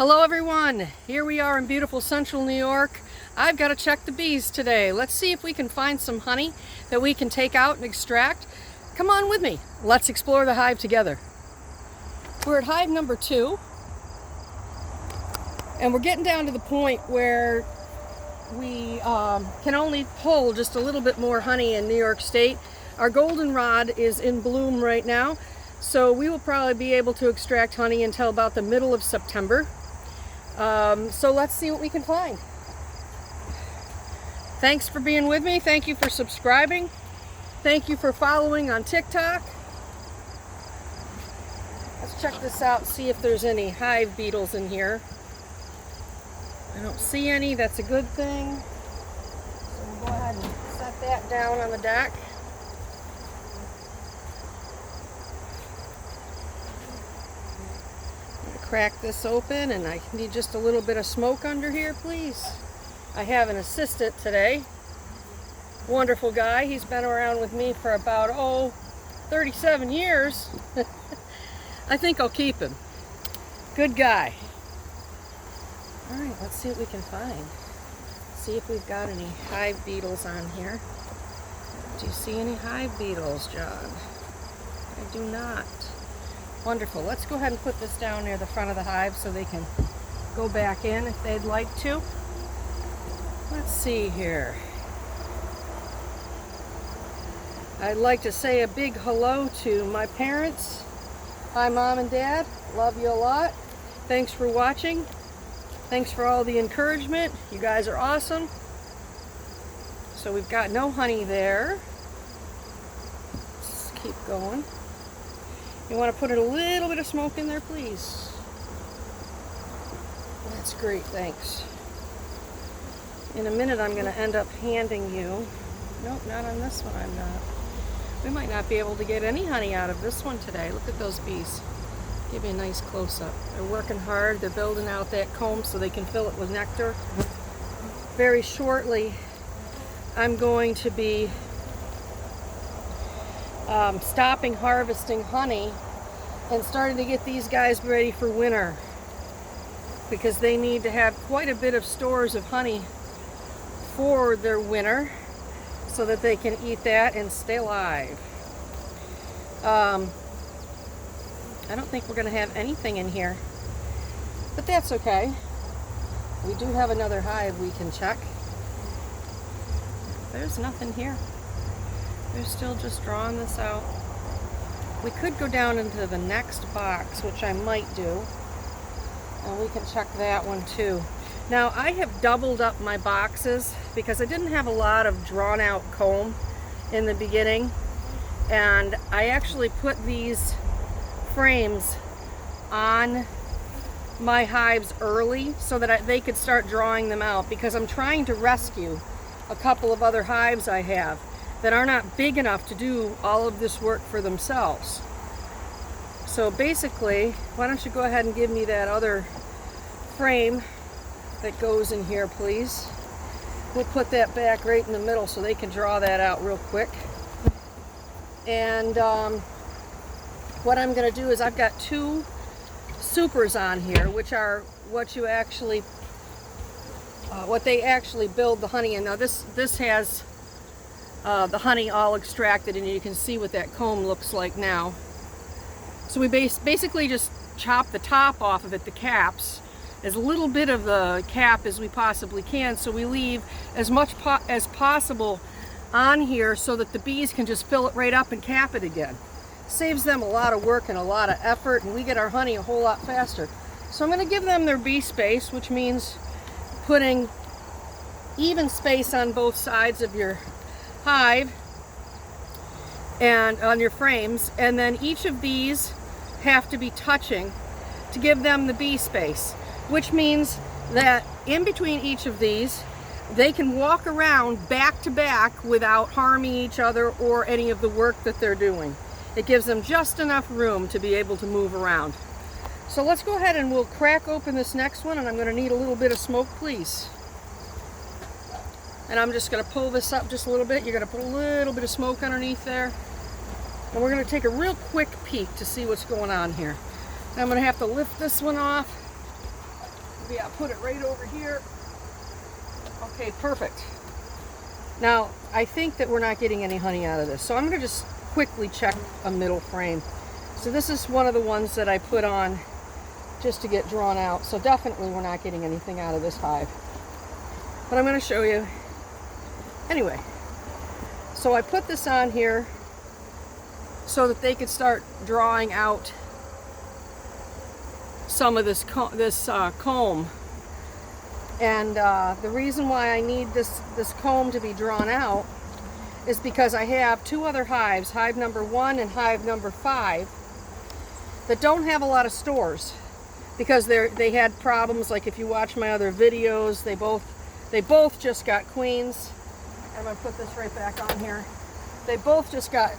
Hello everyone, here we are in beautiful central New York. I've got to check the bees today. Let's see if we can find some honey that we can take out and extract. Come on with me, let's explore the hive together. We're at hive number 2 and we're getting down to the point where we can only pull just a little bit more honey in New York State. Our goldenrod is in bloom right now, so we will probably be able to extract honey until about the middle of September. So let's see what we can find. Thanks for being with me. Thank you for subscribing. Thank you for following on TikTok. Let's check this out, see if there's any hive beetles in here. I don't see any. That's a good thing. So we'll go ahead and set that down on the deck. Crack this open, and I need just a little bit of smoke under here, please. I have an assistant today. Wonderful guy. He's been around with me for about 37 years. I think I'll keep him. Good guy. All right, let's see what we can find. See if we've got any hive beetles on here. Do you see any hive beetles, John? I do not. Wonderful. Let's go ahead and put this down near the front of the hive so they can go back in if they'd like to. Let's see here. I'd like to say a big hello to my parents. Hi, Mom and Dad. Love you a lot. Thanks for watching. Thanks for all the encouragement. You guys are awesome. So we've got no honey there. Let's keep going. You want to put a little bit of smoke in there, please? That's great, thanks. In a minute, I'm going to end up handing you... Nope, not on this one, I'm not. We might not be able to get any honey out of this one today. Look at those bees. Give you a nice close-up. They're working hard. They're building out that comb so they can fill it with nectar. Very shortly, I'm going to be stopping harvesting honey and starting to get these guys ready for winter, because they need to have quite a bit of stores of honey for their winter so that they can eat that and stay alive. I don't think we're going to have anything in here, but that's okay. We do have another hive we can check. There's nothing here. They're still just drawing this out. We could go down into the next box, which I might do, and we can check that one too. Now, I have doubled up my boxes because I didn't have a lot of drawn out comb in the beginning, and I actually put these frames on my hives early so that they could start drawing them out, because I'm trying to rescue a couple of other hives I have that are not big enough to do all of this work for themselves. So basically, why don't you go ahead and give me that other frame that goes in here, please. We'll put that back right in the middle so they can draw that out real quick. And what I'm going to do is I've got 2 supers on here, which are what you actually, what they actually build the honey in. Now this has the honey all extracted, and you can see what that comb looks like now. So we basically just chop the top off of it, the caps, as little bit of the cap as we possibly can, so we leave as much as possible on here so that the bees can just fill it right up and cap it again. Saves them a lot of work and a lot of effort, and we get our honey a whole lot faster. So I'm going to give them their bee space, which means putting even space on both sides of your hive and on your frames, and then each of these have to be touching to give them the bee space, which means that in between each of these they can walk around back to back without harming each other or any of the work that they're doing. It gives them just enough room to be able to move around. So let's go ahead and we'll crack open this next one, and I'm going to need a little bit of smoke, please. And I'm just going to pull this up just a little bit. You're going to put a little bit of smoke underneath there. And we're going to take a real quick peek to see what's going on here. I'm going to have to lift this one off maybe I'll put it right over here. Okay, perfect. Now, I think that we're not getting any honey out of this, so I'm going to just quickly check a middle frame. So this is one of the ones that I put on just to get drawn out, so definitely we're not getting anything out of this hive. But I'm going to show you. Anyway, so I put this on here so that they could start drawing out some of this comb. And the reason why I need this comb to be drawn out is because I have two other hives, hive number 1 and hive number 5, that don't have a lot of stores because they had problems. Like if you watch my other videos, they both just got queens. I'm gonna put this right back on here. They both just got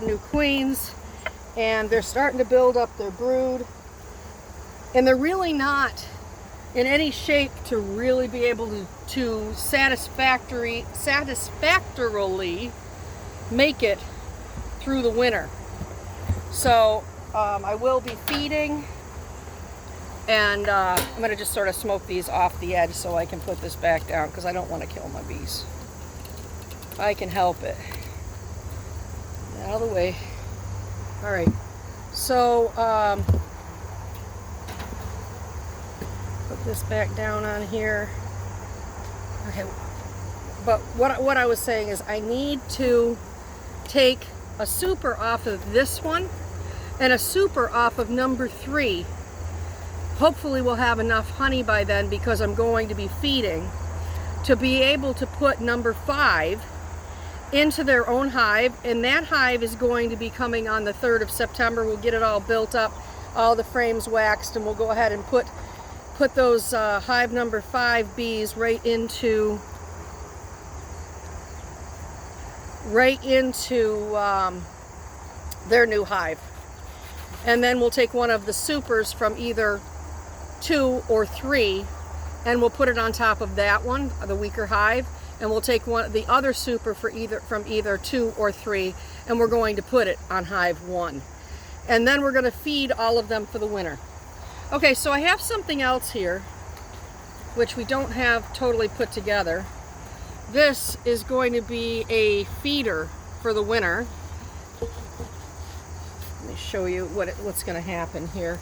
new queens, and they're starting to build up their brood, and they're really not in any shape to really be able to satisfactorily make it through the winter. So I will be feeding, and I'm going to just sort of smoke these off the edge so I can put this back down because I don't want to kill my bees. If I can help it. Out of the way. All right. So put this back down on here. Okay. But what I was saying is I need to take a super off of this one and a super off of number 3. Hopefully we'll have enough honey by then because I'm going to be feeding to be able to put number 5 into their own hive, and that hive is going to be coming on the 3rd of September. We'll get it all built up, all the frames waxed, and we'll go ahead and put those hive number 5 bees right into their new hive. And then we'll take one of the supers from either 2 or 3 and we'll put it on top of that one, the weaker hive, and we'll take the other super from either 2 or 3, and we're going to put it on hive 1. And then we're going to feed all of them for the winter. Okay, so I have something else here which we don't have totally put together. This is going to be a feeder for the winter. Let me show you what's going to happen here.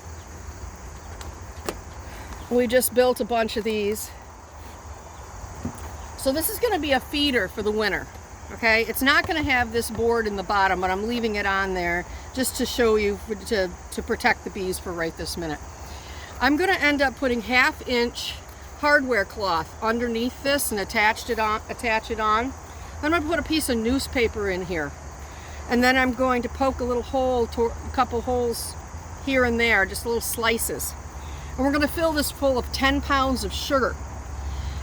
We just built a bunch of these. So this is going to be a feeder for the winter. Okay, it's not going to have this board in the bottom, but I'm leaving it on there just to show you, to protect the bees for right this minute. I'm going to end up putting 1/2 inch hardware cloth underneath this and attach it on. I'm going to put a piece of newspaper in here, and then I'm going to poke a little hole, a couple holes here and there, just little slices, and we're going to fill this full of 10 pounds of sugar.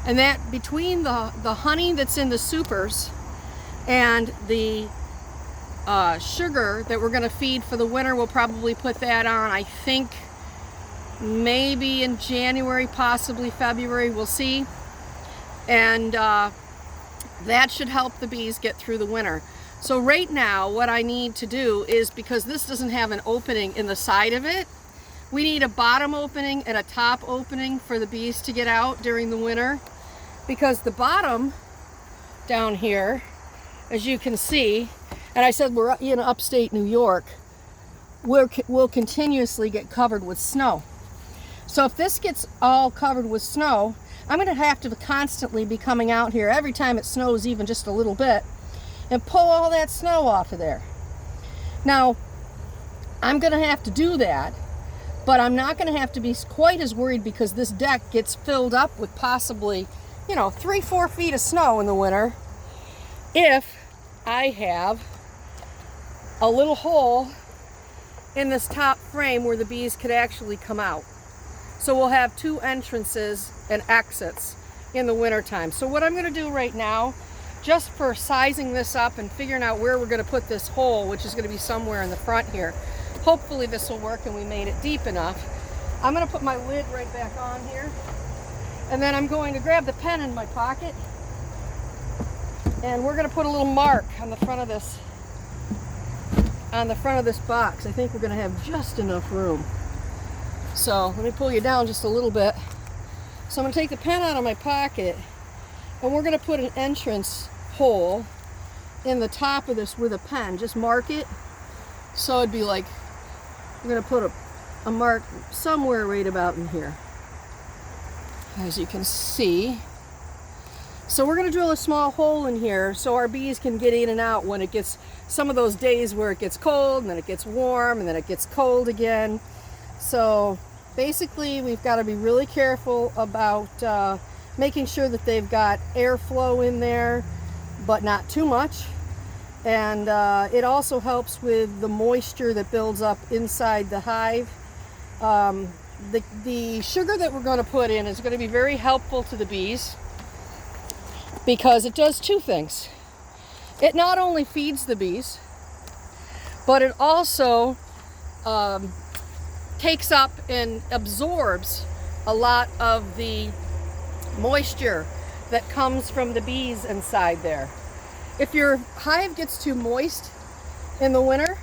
And that between the honey that's in the supers and the sugar that we're going to feed for the winter, we'll probably put that on, I think, maybe in January, possibly February, we'll see. And that should help the bees get through the winter. So right now what I need to do is, because this doesn't have an opening in the side of it, we need a bottom opening and a top opening for the bees to get out during the winter. Because the bottom down here, as you can see, and I said we're in upstate New York, we'll continuously get covered with snow. So if this gets all covered with snow, I'm going to have to constantly be coming out here every time it snows even just a little bit and pull all that snow off of there. Now, I'm going to have to do that, but I'm not going to have to be quite as worried because this deck gets filled up with possibly, 3-4 feet of snow in the winter if I have a little hole in this top frame where the bees could actually come out. So we'll have 2 entrances and exits in the winter time. So what I'm going to do right now, just for sizing this up and figuring out where we're going to put this hole, which is going to be somewhere in the front here, hopefully this will work and we made it deep enough. I'm going to put my lid right back on here, and then I'm going to grab the pen in my pocket, and we're going to put a little mark on the front of this box. I think we're going to have just enough room. So let me pull you down just a little bit. So I'm going to take the pen out of my pocket, and we're going to put an entrance hole in the top of this with a pen. Just mark it. So it'd be like, I'm going to put a mark somewhere right about in here, as you can see. So we're going to drill a small hole in here so our bees can get in and out when it gets, some of those days where it gets cold and then it gets warm and then it gets cold again. So basically we've got to be really careful about making sure that they've got airflow in there, but not too much. And it also helps with the moisture that builds up inside the hive. The sugar that we're going to put in is going to be very helpful to the bees, because it does two things. It not only feeds the bees, but it also takes up and absorbs a lot of the moisture that comes from the bees inside there. If your hive gets too moist in the winter,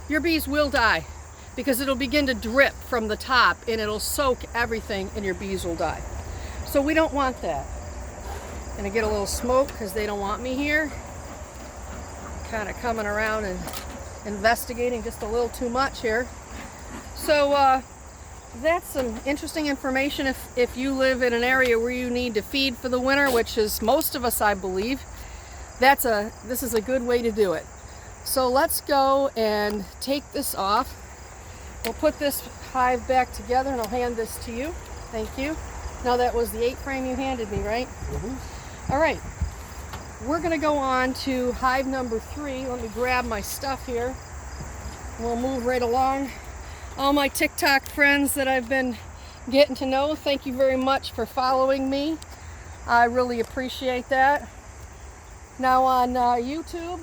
your bees will die, because it'll begin to drip from the top and it'll soak everything and your bees will die. So we don't want that. Gonna get a little smoke because they don't want me here. Kind of coming around and investigating just a little too much here. So that's some interesting information if you live in an area where you need to feed for the winter, which is most of us, I believe. This is a good way to do it. So let's go and take this off. We'll put this hive back together and I'll hand this to you. Thank you. Now that was the 8 frame you handed me, right? Mm-hmm. All right. We're going to go on to hive number 3. Let me grab my stuff here. We'll move right along. All my TikTok friends that I've been getting to know, thank you very much for following me. I really appreciate that. Now on YouTube,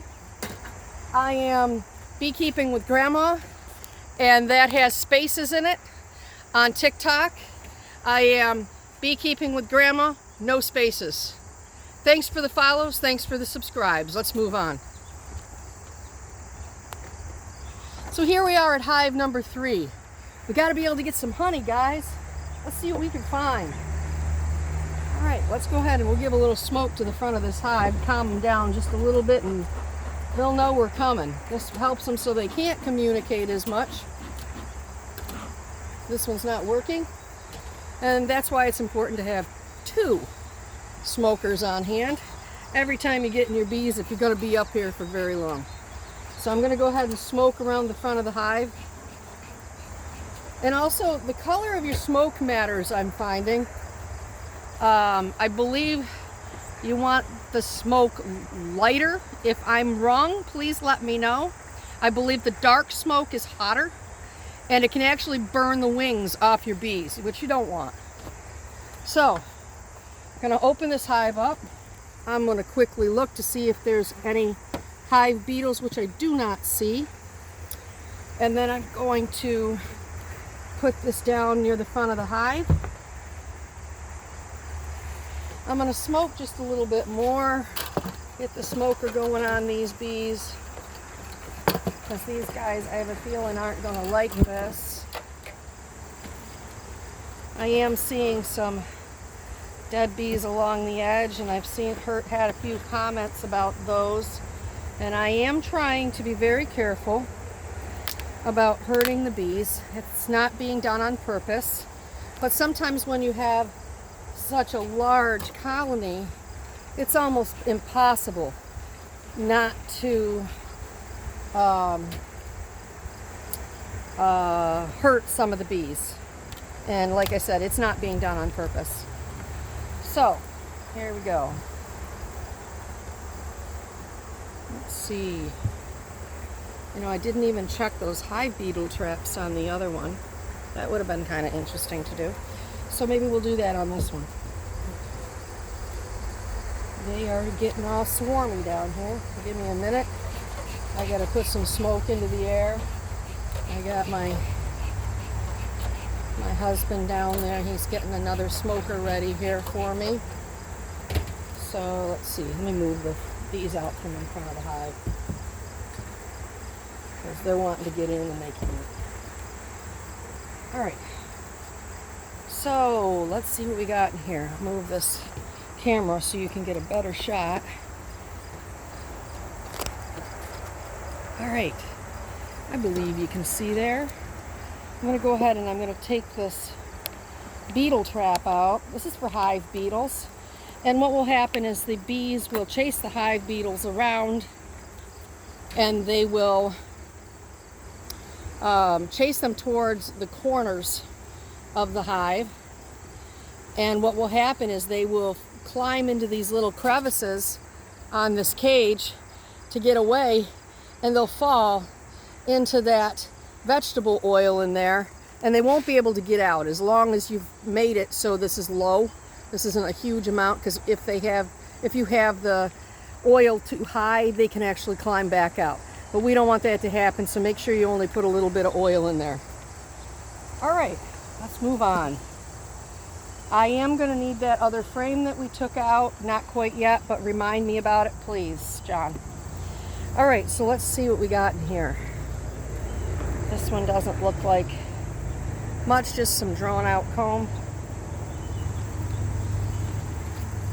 I am Beekeeping with Grandma, and that has spaces in it. On TikTok, I am Beekeeping with Grandma, no spaces. Thanks for the follows, thanks for the subscribes. Let's move on. So here we are at hive number 3. We got to be able to get some honey, guys. Let's see what we can find. All right, let's go ahead and we'll give a little smoke to the front of this hive, calm them down just a little bit, and they'll know we're coming. This helps them so they can't communicate as much. This one's not working, and that's why it's important to have 2 smokers on hand every time you get in your bees if you're going to be up here for very long. So I'm going to go ahead and smoke around the front of the hive. And also the color of your smoke matters, I'm finding. I believe you want the smoke lighter. If I'm wrong, please let me know. I believe the dark smoke is hotter, and it can actually burn the wings off your bees, which you don't want. So I'm going to open this hive up. I'm going to quickly look to see if there's any hive beetles, which I do not see. And then I'm going to put this down near the front of the hive. I'm going to smoke just a little bit more, get the smoker going on these bees, because these guys, I have a feeling, aren't going to like this. I am seeing some dead bees along the edge, and I've had a few comments about those, and I am trying to be very careful about hurting the bees. It's not being done on purpose, but sometimes when you have such a large colony, it's almost impossible not to hurt some of the bees. And like I said, it's not being done on purpose. So here we go. Let's see. You know, I didn't even check those hive beetle traps on the other one. That would have been kind of interesting to do. So maybe we'll do that on this one. They are getting all swarmy down here. Give me a minute. I got to put some smoke into the air. I got my husband down there. He's getting another smoker ready here for me. So let's see. Let me move these out from in front of the hive, because they're wanting to get in and they can't. All right. So let's see what we got in here. I'll move this camera so you can get a better shot. All right, I believe you can see there. I'm going to go ahead and I'm going to take this beetle trap out. This is for hive beetles. And what will happen is the bees will chase the hive beetles around, and they will chase them towards the corners of the hive. And what will happen is they will climb into these little crevices on this cage to get away, and they'll fall into that vegetable oil in there, and they won't be able to get out as long as you've made it so this is low. This isn't a huge amount, because if you have the oil too high, they can actually climb back out. But we don't want that to happen, so make sure you only put a little bit of oil in there. All right, let's move on. I am going to need that other frame that we took out. Not quite yet, but remind me about it, please, John. All right, so let's see what we got in here. This one doesn't look like much, just some drawn out comb.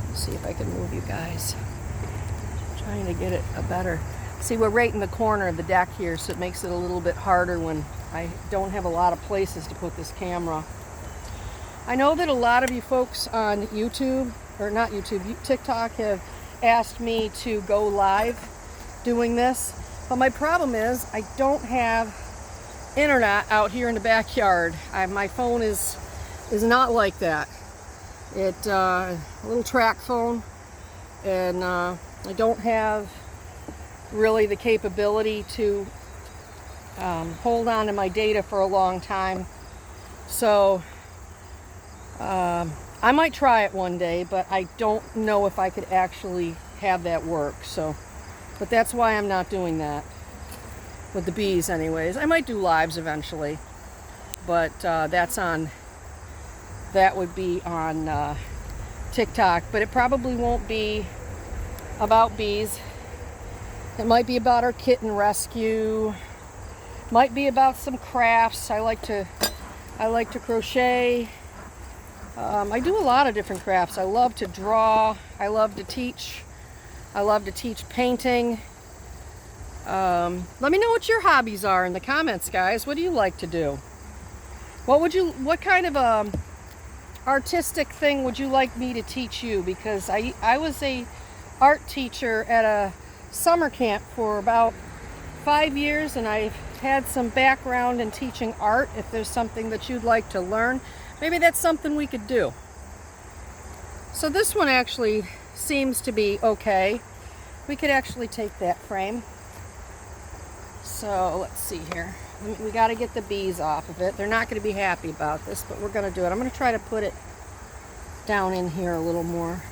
Let's see if I can move you guys. Trying to get it a better. See, we're right in the corner of the deck here, so it makes it a little bit harder when I don't have a lot of places to put this camera. I know that a lot of you folks on YouTube, or not YouTube, TikTok, have asked me to go live doing this, but my problem is I don't have internet out here in the backyard. My phone is not like that. It a little track phone, and I don't have really the capability to hold on to my data for a long time. So I might try it one day, but I don't know if I could actually have that work. But that's why I'm not doing that with the bees anyways. I might do lives eventually, but that would be on TikTok, but it probably won't be about bees. It might be about our kitten rescue, might be about some crafts. I like to crochet. I do a lot of different crafts. I love to draw. I love to teach. I love to teach painting. Let me know what your hobbies are in the comments, guys. What do you like to do? What kind of artistic thing would you like me to teach you? Because I was a art teacher at a summer camp for about 5 years, and I've had some background in teaching art. If there's something that you'd like to learn, maybe that's something we could do. So this one actually seems to be okay. We could actually take that frame. So let's see here. We got to get the bees off of it. They're not going to be happy about this, but we're going to do it. I'm going to try to put it down in here a little more.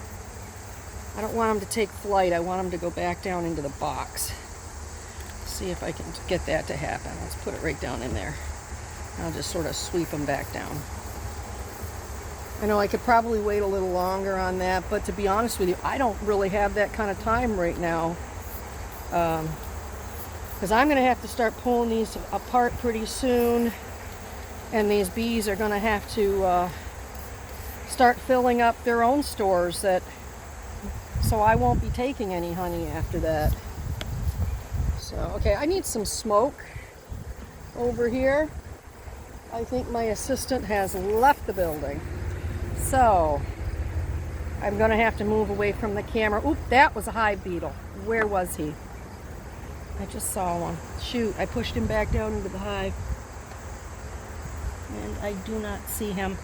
I don't want them to take flight. I want them to go back down into the box. See if I can get that to happen. Let's put it right down in there. I'll just sort of sweep them back down. I know I could probably wait a little longer on that, but to be honest with you, I don't really have that kind of time right now. Because I'm going to have to start pulling these apart pretty soon, and these bees are going to have to start filling up their own stores, so I won't be taking any honey after that. So, okay, I need some smoke over here. I think my assistant has left the building. So, I'm going to have to move away from the camera. Oop, that was a hive beetle. Where was he? I just saw one. Shoot, I pushed him back down into the hive. And I do not see him.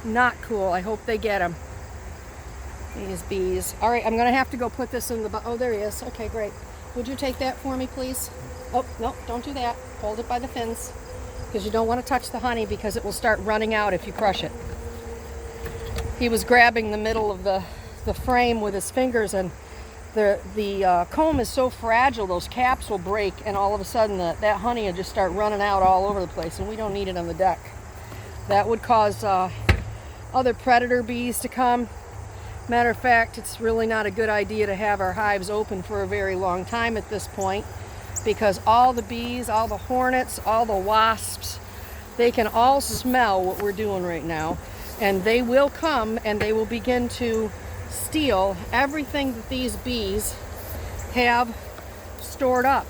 Not cool. I hope they get him. These bees. All right, I'm going to have to go put this in the... Oh, there he is. Okay, great. Would you take that for me, please? Oh, no, don't do that. Hold it by the fins, because you don't want to touch the honey, because it will start running out if you crush it. He was grabbing the middle of the frame with his fingers, and the comb is so fragile, those caps will break, and all of a sudden that honey will just start running out all over the place, and we don't need it on the deck. That would cause other predator bees to come. Matter of fact, it's really not a good idea to have our hives open for a very long time at this point, because all the bees, all the hornets, all the wasps, they can all smell what we're doing right now, and they will come and they will begin to steal everything that these bees have stored up.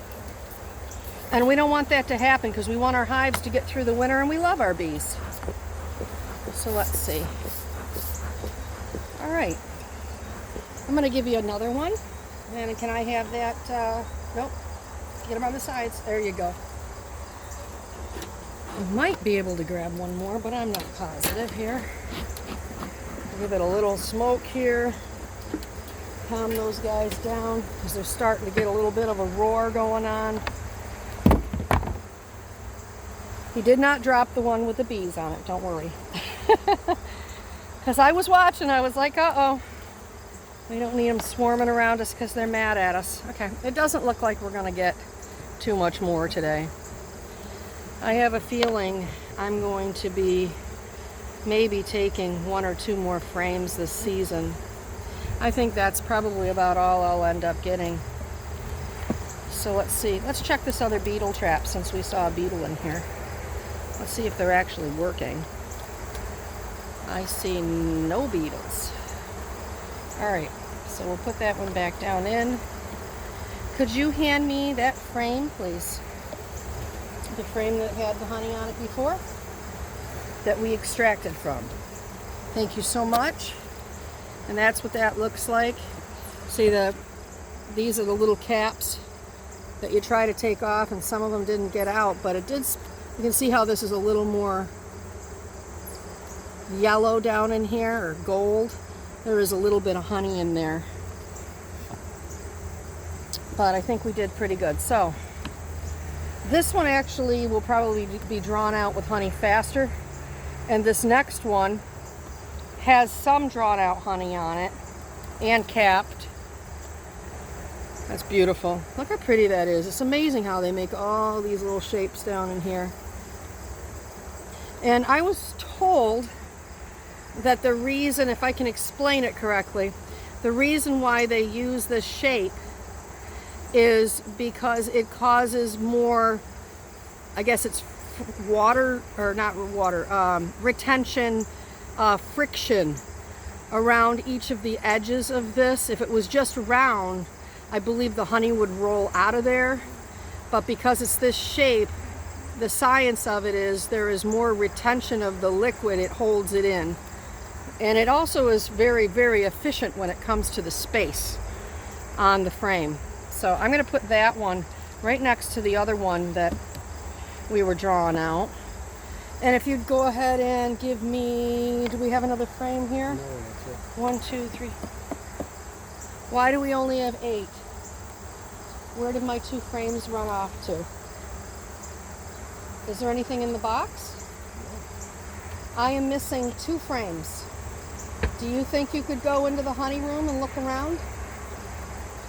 And we don't want that to happen because we want our hives to get through the winter, and we love our bees. So let's see. All right, I'm going to give you another one. And can I have that? Nope. Get them on the sides. There you go. I might be able to grab one more, but I'm not positive here. Give it a little smoke here. Calm those guys down because they're starting to get a little bit of a roar going on. He did not drop the one with the bees on it, don't worry. Because I was watching, I was like, uh-oh. We don't need them swarming around us because they're mad at us. Okay, it doesn't look like we're going to get too much more today. I have a feeling I'm going to be maybe taking 1 or 2 more frames this season. I think that's probably about all I'll end up getting. So let's see. Let's check this other beetle trap since we saw a beetle in here. Let's see if they're actually working. I see no beetles. All right, so we'll put that one back down in. Could you hand me that frame, please? The frame that had the honey on it before, that we extracted from. Thank you so much. And that's what that looks like. See, these are the little caps that you try to take off, and some of them didn't get out, but it did. You can see how this is a little more yellow down in here, or gold. There is a little bit of honey in there, but I think we did pretty good. So this one actually will probably be drawn out with honey faster, and this next one has some drawn out honey on it and capped. That's beautiful. Look how pretty that is. It's amazing how they make all these little shapes down in here. And I was told that the reason, if I can explain it correctly, the reason why they use this shape is because it causes more, I guess it's water, or not water, retention, friction around each of the edges of this. If it was just round, I believe the honey would roll out of there, but because it's this shape, the science of it is there is more retention of the liquid, it holds it in. And it also is very, very efficient when it comes to the space on the frame. So I'm going to put that one right next to the other one that we were drawing out. And if you'd go ahead and give me, do we have another frame here? No, that's it. 1, 2, 3. Why do we only have 8? Where did my 2 frames run off to? Is there anything in the box? I am missing 2 frames. Do you think you could go into the honey room and look around?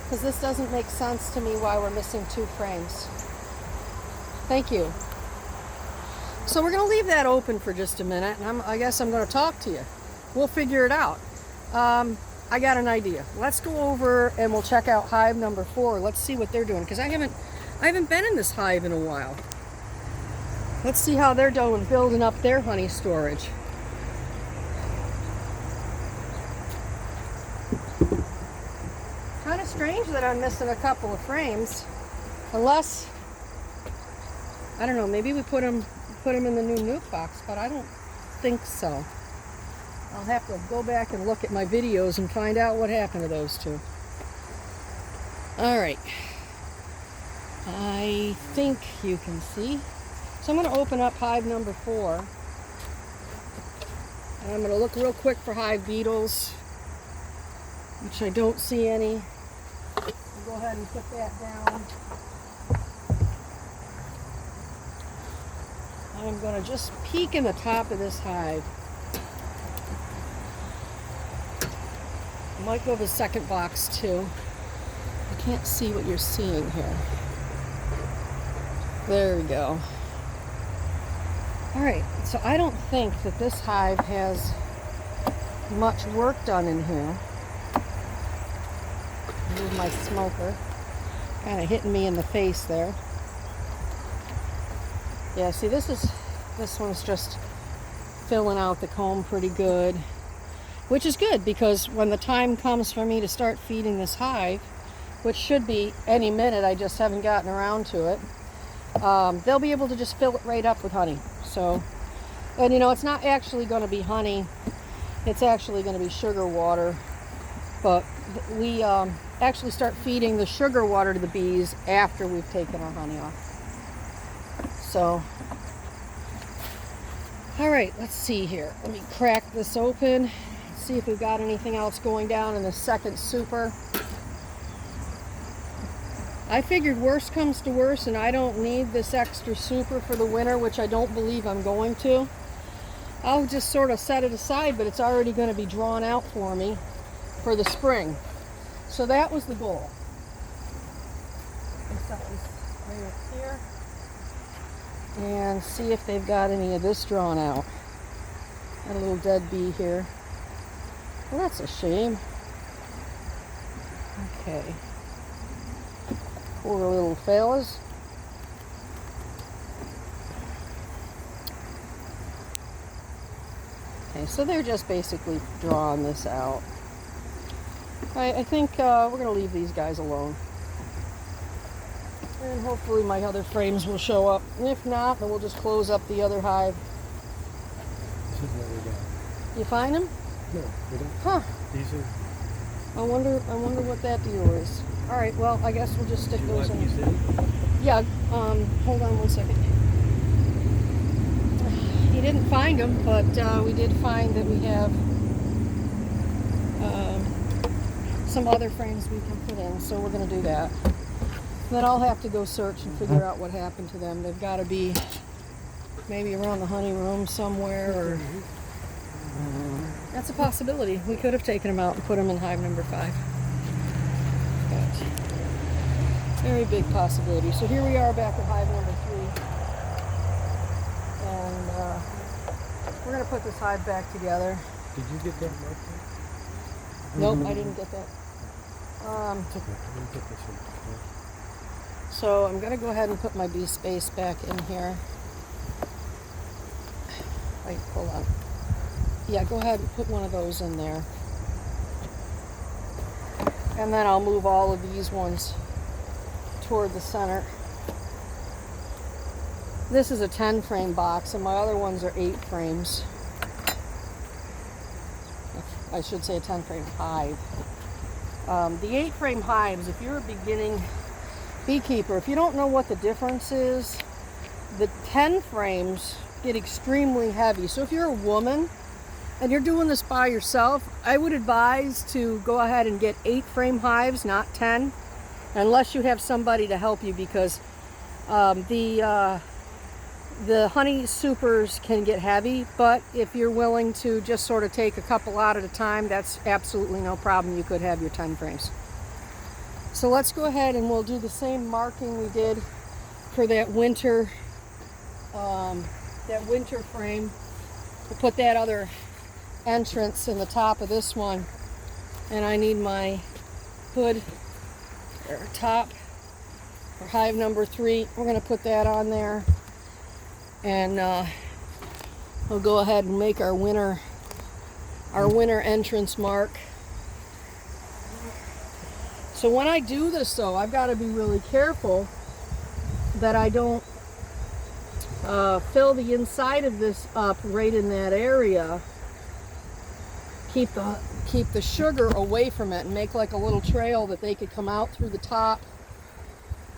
Because this doesn't make sense to me why we're missing 2 frames. Thank you. So we're going to leave that open for just a minute, and I guess I'm going to talk to you. We'll figure it out. I got an idea. Let's go over and we'll check out hive number 4. Let's see what they're doing, because I haven't been in this hive in a while. Let's see how they're doing building up their honey storage. Kind of strange that I'm missing a couple of frames, unless, I don't know, maybe we put them in the new nuke box, but I don't think so. I'll have to go back and look at my videos and find out what happened to those 2. All right. I think you can see. So I'm going to open up hive number 4. And I'm going to look real quick for hive beetles, which I don't see any. I'll go ahead and put that down. I'm going to just peek in the top of this hive. I might go to the second box too. I can't see what you're seeing here. There we go. All right, so I don't think that this hive has much work done in here. Move my smoker. Kind of hitting me in the face there. Yeah, see, this is This one's just filling out the comb pretty good, which is good because when the time comes for me to start feeding this hive, which should be any minute, I just haven't gotten around to it, they'll be able to just fill it right up with honey. So, and you know, it's not actually going to be honey, it's actually going to be sugar water, but we actually start feeding the sugar water to the bees after we've taken our honey off. So, all right, let's see here. Let me crack this open, see if we've got anything else going down in the second super. I figured worst comes to worst and I don't need this extra super for the winter, which I don't believe I'm going to. I'll just sort of set it aside, but it's already going to be drawn out for me for the spring. So that was the goal. Let's set this right up here and see if they've got any of this drawn out. Got a little dead bee here. Well, that's a shame. Okay. Poor little fellas. Okay, so they're just basically drawing this out. I think we're going to leave these guys alone. And hopefully my other frames will show up. And if not, then we'll just close up the other hive. This is what we got. You find them? No, we don't. Huh. These are... I wonder what that deal is. All right, well, I guess we'll just stick those in. Yeah, hold on one second. He didn't find them, but we did find that we have some other frames we can put in, so we're going to do that. Then I'll have to go search and figure out what happened to them. They've got to be maybe around the honey room somewhere, or that's a possibility. We could have taken them out and put them in hive number 5. But very big possibility. So here we are back at hive number 3. And we're going to put this hive back together. Did you get that mark? Nope, I didn't get that. It's okay. Let me get this one. So I'm going to go ahead and put my bee space back in here. Wait, hold on. Yeah, go ahead and put one of those in there. And then I'll move all of these ones toward the center. This is a 10 frame box and my other ones are 8 frames. I should say a 10 frame hive. The 8 frame hives, if you're a beginning beekeeper, if you don't know what the difference is, the 10 frames get extremely heavy. So if you're a woman and you're doing this by yourself, I would advise to go ahead and get 8 frame hives, not 10, unless you have somebody to help you, because the honey supers can get heavy, but if you're willing to just sort of take a couple out at a time, that's absolutely no problem. You could have your 10 frames. So let's go ahead and we'll do the same marking we did for that winter frame. We'll put that other entrance in the top of this one, and I need my hood or top for hive number 3. We're going to put that on there, and we'll go ahead and make our winter entrance mark. So when I do this, though, I've got to be really careful that I don't fill the inside of this up right in that area. Keep the sugar away from it and make like a little trail that they could come out through the top,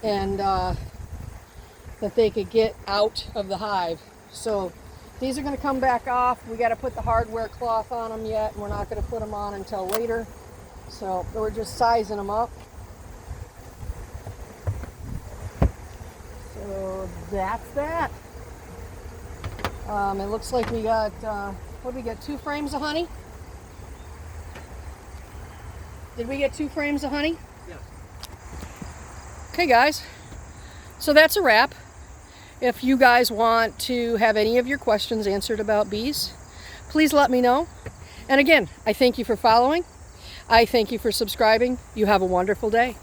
and that they could get out of the hive. So these are going to come back off. We got to put the hardware cloth on them yet, and we're not going to put them on until later. So we're just sizing them up. So that's that. It looks like we got, what did we get, 2 frames of honey? Did we get 2 frames of honey? Yes. Okay, guys. So that's a wrap. If you guys want to have any of your questions answered about bees, please let me know. And again, I thank you for following. I thank you for subscribing. You have a wonderful day.